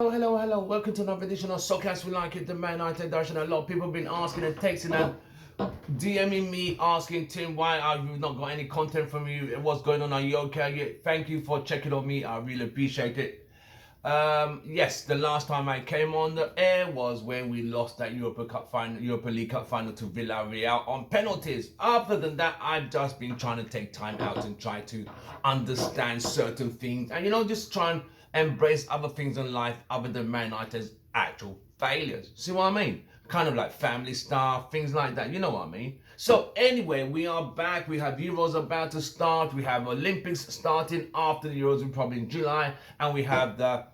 Hello. Welcome to another edition of Soccer as We Like It, the Man United Direction. A lot of people have been asking and texting and DMing me asking, Tim, why have you not got any content from you? What's going on? Are you okay? Thank you for checking on me. I really appreciate it. Yes, the last time I came on the air was when we lost that Europa League Cup final to Villarreal on penalties. Other than that, I've just been trying to take time out and try to understand certain things and just try and embrace other things in life other than Man United's actual failures. See what I mean? Kind of like family stuff, things like that. You know what I mean? So anyway, we are back. We have Euros about to start. We have Olympics starting after the Euros, probably in July, and we have the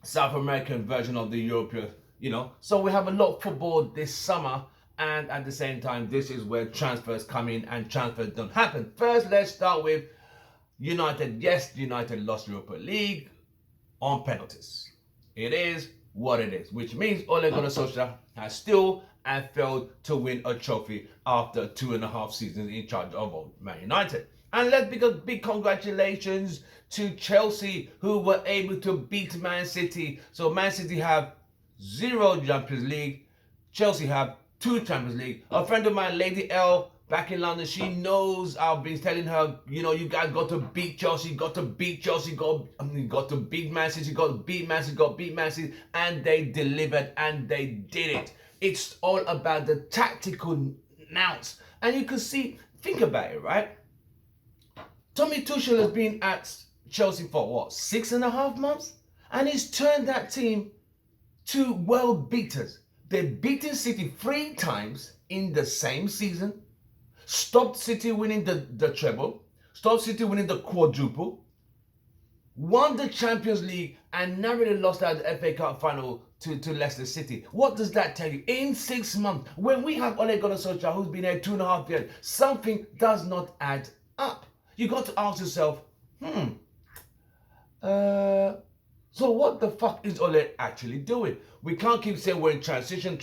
South American version of the European. So we have a lot of football this summer, and at the same time, this is where transfers come in and transfers don't happen. First, let's start with United. Yes, United lost Europa League on penalties. It is what it is, which means Ole Gunnar Solskjaer has still and failed to win a trophy after 2.5 seasons in charge of Man United. And let's give a big congratulations to Chelsea, who were able to beat Man City. So Man City have 0 Champions League, Chelsea have 2 Champions League. A friend of mine, Lady L, back in London, she knows I've been telling her, you guys got to beat Chelsea, got to beat Chelsea, got to beat Man City, got to beat Man City, got to beat Man City, and they delivered and they did it. It's all about the tactical nous. And you can see, think about it, right? Tommy Tuchel has been at Chelsea for what, 6.5 months? And he's turned that team to world beaters. They've beaten City 3 times in the same season, stopped City winning the treble, stopped City winning the quadruple, won the Champions League, and narrowly lost out the FA Cup final to Leicester City. What does that tell you? In 6 months, when we have Ole Gunnar Solskjaer, who's been here 2.5 years, something does not add up. You got to ask yourself, so what the fuck is Ole actually doing? We can't keep saying we're in transition.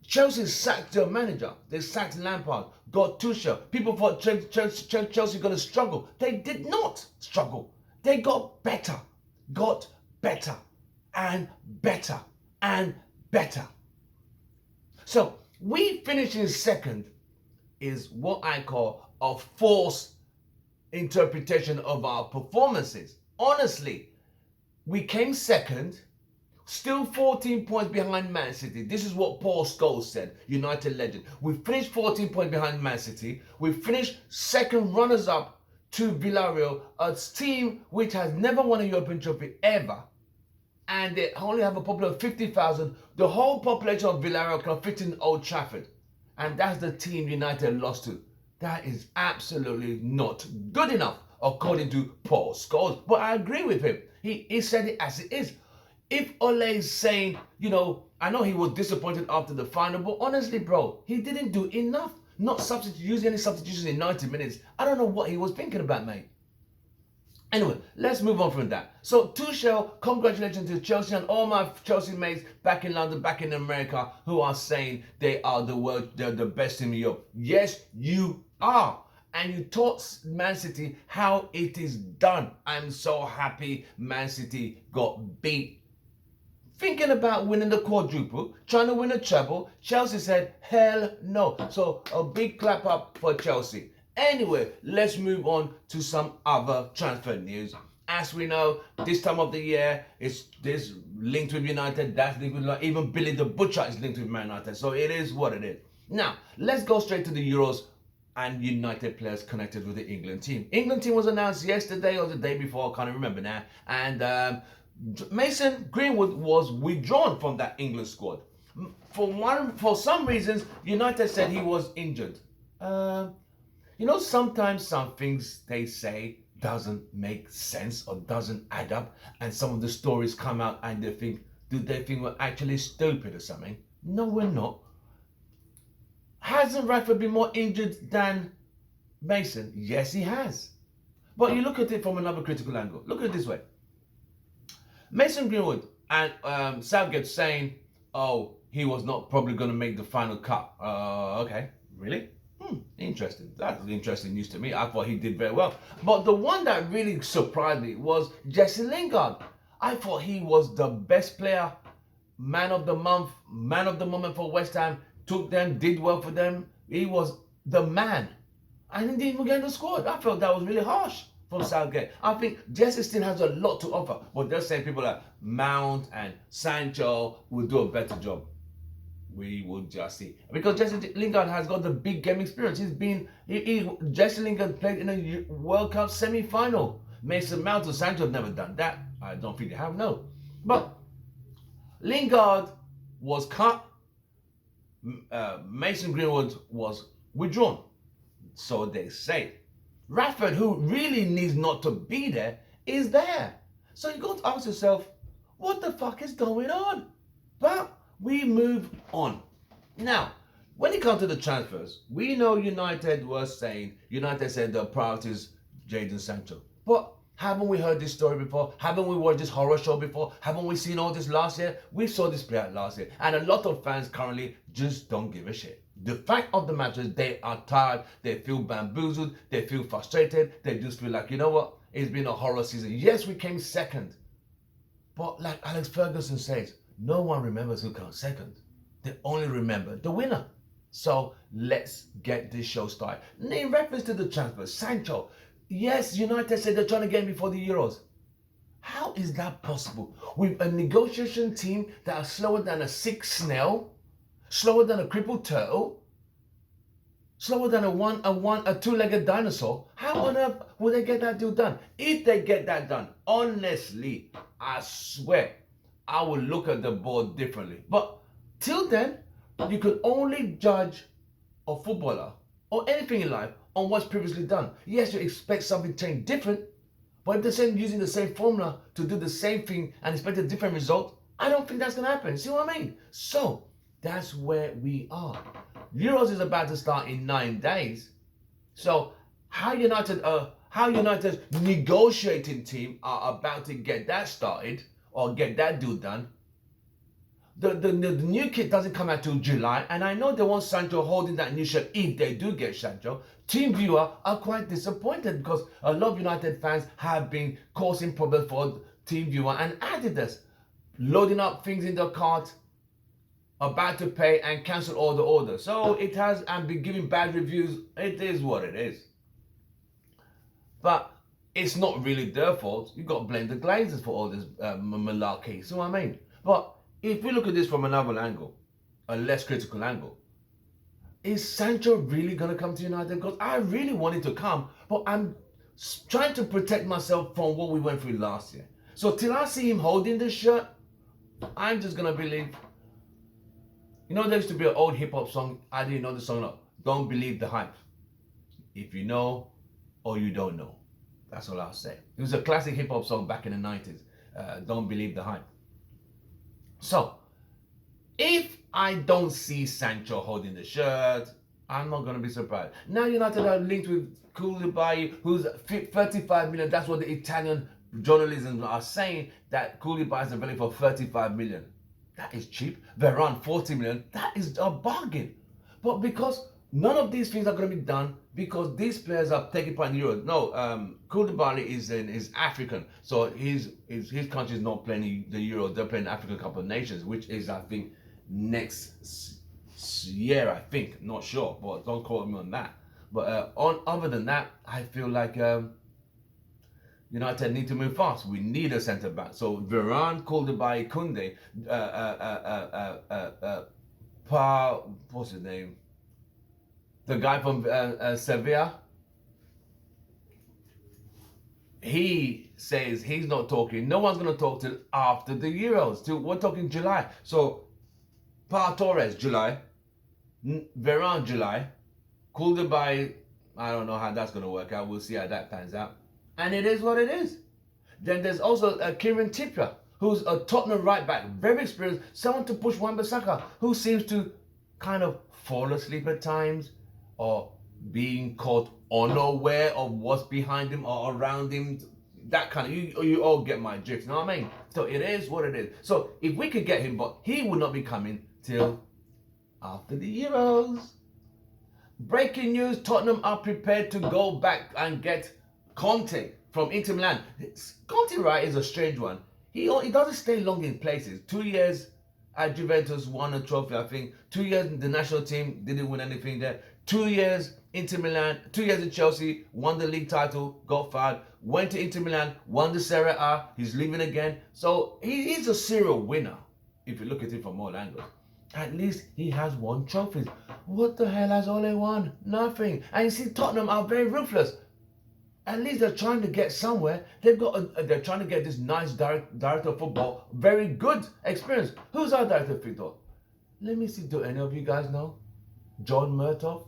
Chelsea sacked their manager. They sacked Lampard, got Tuchel. People thought Chelsea going to struggle. They did not struggle. They got better, and better, and better. So we finishing second is what I call a false interpretation of our performances. Honestly, we came second, still 14 points behind Man City. This is what Paul Scholes said, United legend. We finished 14 points behind Man City. We finished second runners-up to Villarreal, a team which has never won a European trophy ever. And they only have a population of 50,000. The whole population of Villarreal can fit in Old Trafford. And that's the team United lost to. That is absolutely not good enough, according to Paul Scholes. But I agree with him. He said it as it is. If Ole is saying, I know he was disappointed after the final, but honestly, bro, he didn't do enough. Not using any substitutions in 90 minutes. I don't know what he was thinking about, mate. Anyway, let's move on from that. So Tuchel, congratulations to Chelsea and all my Chelsea mates back in London, back in America, who are saying they are they're the best in Europe. Yes, you are. And you taught Man City how it is done. I'm so happy Man City got beat. Thinking about winning the quadruple, trying to win a treble, Chelsea said, hell no. So a big clap up for Chelsea. Anyway, let's move on to some other transfer news. As we know, this time of the year, it's this linked with United, that's linked with United. Even Billy the Butcher is linked with Man United. So it is what it is. Now, let's go straight to the Euros and United players connected with the England team. England team was announced yesterday or the day before, I can't remember now. And Mason Greenwood was withdrawn from that England squad. For some reasons, United said he was injured. Sometimes some things they say doesn't make sense or doesn't add up, and some of the stories come out and they think we're actually stupid or something? No, we're not. Hasn't Rashford been more injured than Mason? Yes, he has. But you look at it from another critical angle. Look at it this way. Mason Greenwood and Southgate saying, he was not probably going to make the final cut. Okay, really? Interesting. That's interesting news to me. I thought he did very well. But the one that really surprised me was Jesse Lingard. I thought he was the best player, man of the month, man of the moment for West Ham. Took them, did well for them. He was the man. And he didn't even get the squad. I felt that was really harsh from Southgate. I think Jesse still has a lot to offer. But they're saying people like Mount and Sancho will do a better job. We will just see. Because Jesse Lingard has got the big game experience. Jesse Lingard played in a World Cup semi-final. Mason Mount and Sancho have never done that. I don't think they have, no. But Lingard was cut. Mason Greenwood was withdrawn. So they say. Rashford, who really needs not to be there, is there. So you got to ask yourself, what the fuck is going on? But we move on. Now, when it comes to the transfers, we know United said the priority is Jadon Sancho. But haven't we heard this story before? Haven't we watched this horror show before? Haven't we seen all this last year? We saw this play out last year. And a lot of fans currently just don't give a shit. The fact of the matter is they are tired, they feel bamboozled, they feel frustrated, they just feel like, you know what, it's been a horror season. Yes, we came second. But like Alex Ferguson says, no one remembers who comes second. They only remember the winner. So let's get this show started. In reference to the transfer, Sancho, yes, United said they're trying to get him before the Euros. How is that possible? With a negotiation team that are slower than a sick snail, slower than a crippled turtle, slower than a two-legged dinosaur. How on earth will they get that deal done? If they get that done, honestly, I swear, I will look at the board differently. But till then, you can only judge a footballer or anything in life on what's previously done. Yes, you expect something to change different, but if they're using the same formula to do the same thing and expect a different result, I don't think that's going to happen. See what I mean? So, that's where we are. Euros is about to start in 9 days. So how United's negotiating team are about to get that started or get that deal done. The new kit doesn't come out till July, and I know they want Sancho holding that new shirt if they do get Sancho. Team viewer are quite disappointed because a lot of United fans have been causing problems for team viewer and Adidas, loading up things in their cart, about to pay and cancel all the orders. So it has and been giving bad reviews. It is what it is. But it's not really their fault. You've got to blame the Glazers for all this malarkey. See what I mean? But if we look at this from another angle, a less critical angle, is Sancho really going to come to United? Because I really wanted to come, but I'm trying to protect myself from what we went through last year. So till I see him holding this shirt, I'm just going to believe. You know, there used to be an old hip-hop song. I didn't know the song. No. Don't believe the hype. If you know or you don't know. That's all I'll say. It was a classic hip-hop song back in the 90s. Don't believe the hype. So, if I don't see Sancho holding the shirt, I'm not going to be surprised. Now United are linked with Koulibaly, who's 35 million. That's what the Italian journalism are saying, that Koulibaly is available for 35 million. That is cheap. Varane, 40 million. That is a bargain. But because none of these things are going to be done, because these players are taking part in the Euros. No, Koulibaly is African. So his country is not playing the Euros. They're playing the African Cup of Nations, which is, I think, next year, I think. Not sure, but don't quote me on that. But other than that, I feel like United need to move fast. We need a centre back. So Varane, Koulibaly, Koundé, what's his name? The guy from Sevilla. He says he's not talking. No one's going to talk till after the Euros. We're talking July. So Pau Torres, July. Varane, July. Koulibaly, I don't know how that's going to work out. We'll see how that pans out. And it is what it is. Then there's also Kieran Trippier, who's a Tottenham right back, very experienced, someone to push Wan-Bissaka, who seems to kind of fall asleep at times or being caught unaware of what's behind him or around him. That kind of, you all get my drift, you know what I mean? So it is what it is. So if we could get him, but he will not be coming till after the Euros. Breaking news, Tottenham are prepared to go back and get Conte from Inter Milan. Conte, right, is a strange one. He doesn't stay long in places. 2 years at Juventus, won a trophy, I think. 2 years in the national team, didn't win anything there. 2 years Inter Milan, 2 years in Chelsea, won the league title, got fired. Went to Inter Milan, won the Serie A, he's leaving again. So he is a serial winner, if you look at it from all angles. At least he has won trophies. What the hell has Ole won? Nothing. And you see, Tottenham are very ruthless. At least they're trying to get somewhere. They're trying to get this nice director of football, very good experience. Who's our director of football? Let me see. Do any of you guys know? John Murtough.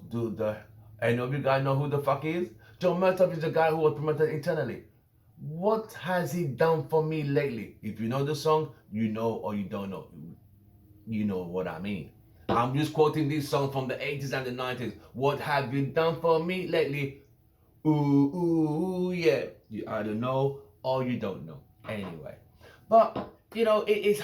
Any of you guys know who the fuck he is? John Murtough is the guy who was promoted internally. What has he done for me lately? If you know the song, you know, or you don't know. You know what I mean. I'm just quoting these songs from the 80s and the 90s. What have you done for me lately? Ooh, ooh, yeah. You either know or you don't know. Anyway. But, you know, it's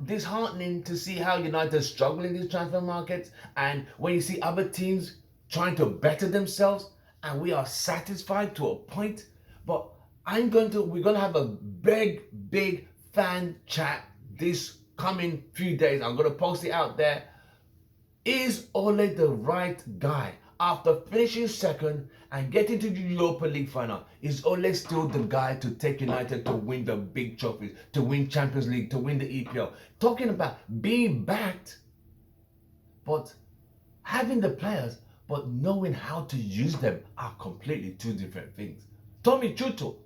disheartening to see how United struggle in these transfer markets. And when you see other teams trying to better themselves and we are satisfied to a point. But we're going to have a big fan chat this coming few days. I'm going to post it out there. Is Ole the right guy? After finishing second and getting to the Europa League final, is Ole still the guy to take United to win the big trophies, to win Champions League, to win the EPL? Talking about being backed, but having the players, but knowing how to use them are completely two different things. Tommy Tuchel,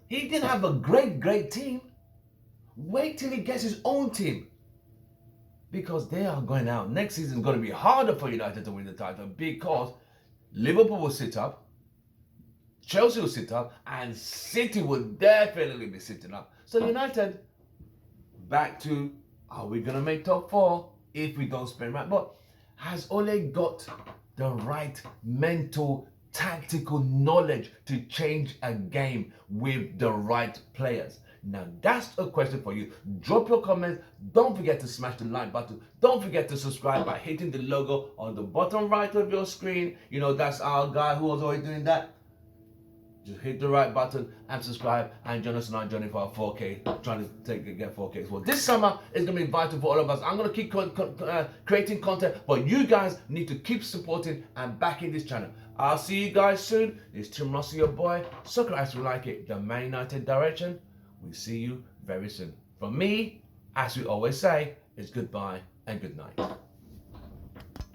he didn't have a great team. Wait till he gets his own team. Because they are going out. Next season is going to be harder for United to win the title because Liverpool will sit up, Chelsea will sit up, and City will definitely be sitting up. So United, back to, are we going to make top four if we don't spend right? But has Ole got the right mental, tactical knowledge to change a game with the right players? Now that's a question for you. Drop your comments. Don't forget to smash the like button. Don't forget to subscribe by hitting the logo on the bottom right of your screen. You know, that's our guy who was always doing that. Just hit the right button and subscribe and join us on our journey for our 4K. Trying to get 4K as well. This summer is going to be vital for all of us. I'm going to keep creating content, but you guys need to keep supporting and backing this channel. I'll see you guys soon. It's Tim Russell, your boy. Soccer as we like it, the Man United direction. We see you very soon. From me, as we always say, it's goodbye and good night.